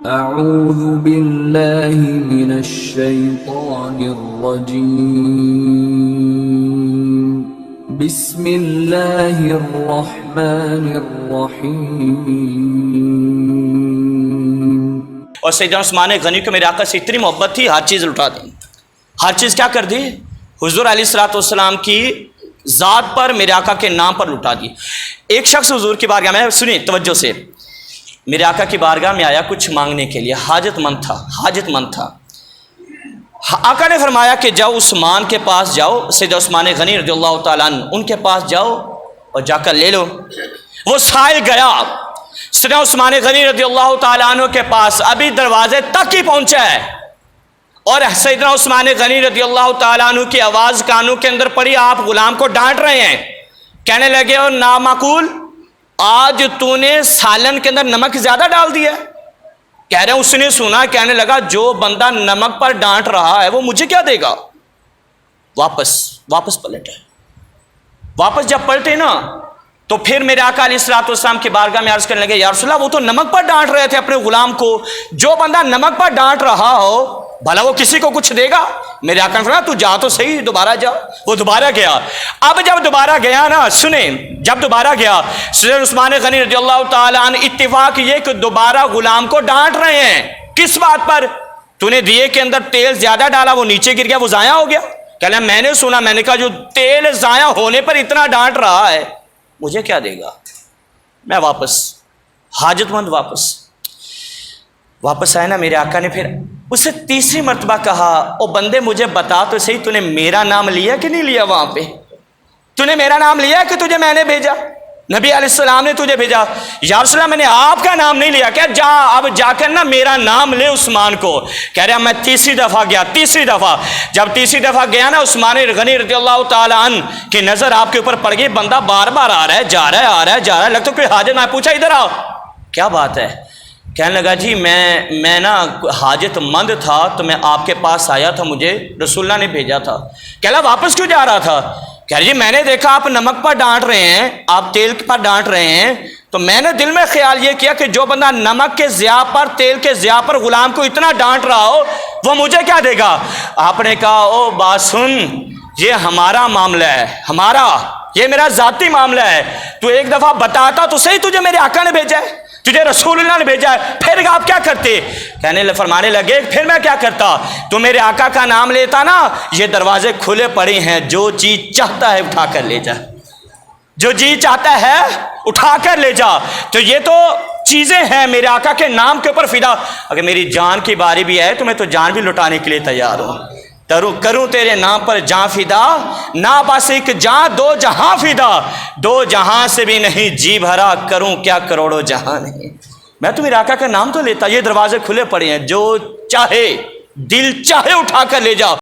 اعوذ باللہ من الشیطان الرجیم بسم اللہ الرحمن الرحیم۔ اور سیدنا عثمان غنی کو میرے آقا سے اتنی محبت تھی، ہر چیز لٹا دی، ہر چیز کیا کر دی؟ حضور علیہ السلام کی ذات پر، میرے آقا کے نام پر لٹا دی۔ ایک شخص حضور کی بارگاہ میں، سنیے توجہ سے، میرے آقا کی بارگاہ میں آیا کچھ مانگنے کے لیے، حاجت مند تھا۔ آقا نے فرمایا کہ جاؤ عثمان کے پاس جاؤ، سیدنا عثمان غنی رضی اللہ تعالیٰ عنہ، ان کے پاس جاؤ اور جا کر لے لو۔ وہ سائل گیا سیدنا عثمان غنی رضی اللہ تعالیٰ عنہ کے پاس، ابھی دروازے تک ہی پہنچا ہے اور سیدنا عثمان غنی رضی اللہ تعالیٰ عنہ کی آواز کانوں کے اندر پڑی، آپ غلام کو ڈانٹ رہے ہیں، کہنے لگے اور نامعقول، آج تو نے سالن کے اندر نمک زیادہ ڈال دیا۔ کہہ رہے ہیں اس نے سنا، کہنے لگا جو بندہ نمک پر ڈانٹ رہا ہے وہ مجھے کیا دے گا؟ واپس پلٹے۔ واپس جب پلٹے نا تو پھر میرے آقا علیہ السلام کی بارگاہ میں عرض کرنے لگے، یا رسول اللہ وہ تو نمک پر ڈانٹ رہے تھے اپنے غلام کو، جو بندہ نمک پر ڈانٹ رہا ہو بھلا وہ کسی کو کچھ دے گا؟ میرے آقا نے فرمایا تو جا تو صحیح، دوبارہ جا۔ وہ دوبارہ گیا۔ اب جب دوبارہ گیا نا، سنیں، جب دوبارہ گیا سیدنا عثمان غنی رضی اللہ تعالیٰ عنہ اتفاق یہ کہ دوبارہ غلام کو ڈانٹ رہے ہیں، کس بات پر؟ تو نے دیے کے اندر تیل زیادہ ڈالا، وہ نیچے گر گیا، وہ ضائع ہو گیا۔ کہہ رہا میں نے سنا، میں نے کہا جو تیل ضائع ہونے پر اتنا ڈانٹ رہا ہے مجھے کیا دے گا؟ میں واپس، حاجت مند واپس آئے نا، میرے آقا نے پھر اس سے تیسری مرتبہ کہا، او بندے مجھے بتا تو صحیح، تو نے میرا نام لیا کہ نہیں لیا؟ وہاں پہ تو نے میرا نام لیا کہ تجھے میں نے بھیجا؟ نبی علیہ السلام نے تجھے بھیجا۔ یا رسول اللہ میں نے آپ کا نام نہیں لیا۔ کہ جا اب جا کر نا میرا نام لے عثمان کو۔ کہہ رہا میں تیسری دفعہ گیا، جب تیسری دفعہ گیا نا، عثمان غنی رضی اللہ تعالیٰ عنہ کی نظر آپ کے اوپر پڑ گئی، بندہ بار بار آ رہا ہے، جا رہا ہے، لگتا کوئی حاجت۔ میں پوچھا ادھر آؤ، کیا بات ہے؟ کہنے لگا جی میں نا حاجت مند تھا تو میں آپ کے پاس آیا تھا، مجھے رسول اللہ نے بھیجا تھا۔ کہہ لگا واپس کیوں جا رہا تھا؟ کہہ رہی جی میں نے دیکھا آپ نمک پر ڈانٹ رہے ہیں، آپ تیل پر ڈانٹ رہے ہیں، تو میں نے دل میں خیال یہ کیا کہ جو بندہ نمک کے ضیاء پر، تیل کے ضیاء پر غلام کو اتنا ڈانٹ رہا ہو وہ مجھے کیا دے گا؟ آپ نے کہا او بات سن، یہ ہمارا معاملہ ہے، یہ میرا ذاتی معاملہ ہے، تو ایک دفعہ بتاتا تو صحیح، تجھے میرے آقا نے بھیجا ہے، تجھے رسول اللہ نے بھیجا ہے، پھر آپ کیا کرتے؟ فرمانے لگے پھر میں کیا کرتا؟ تو میرے آقا کا نام لیتا نا، یہ دروازے کھلے پڑے ہیں، جو چیز چاہتا ہے اٹھا کر لے جا، جو جی چاہتا ہے اٹھا کر لے جا۔ تو یہ تو چیزیں ہیں میرے آقا کے نام کے اوپر فدا۔ اگر میری جان کی باری بھی ہے تو میں تو جان بھی لٹانے کے لیے تیار ہوں، کروں تیرے نام پر جان فدا، نہ بس ایک جان دو جہاں فدا، دو جہاں سے بھی نہیں جی بھرا، کروں کیا کروڑوں جہاں نہیں۔ میں تو میرے آقا کا نام تو لیتا، یہ دروازے کھلے پڑے ہیں، جو چاہے دل چاہے اٹھا کر لے جاؤ۔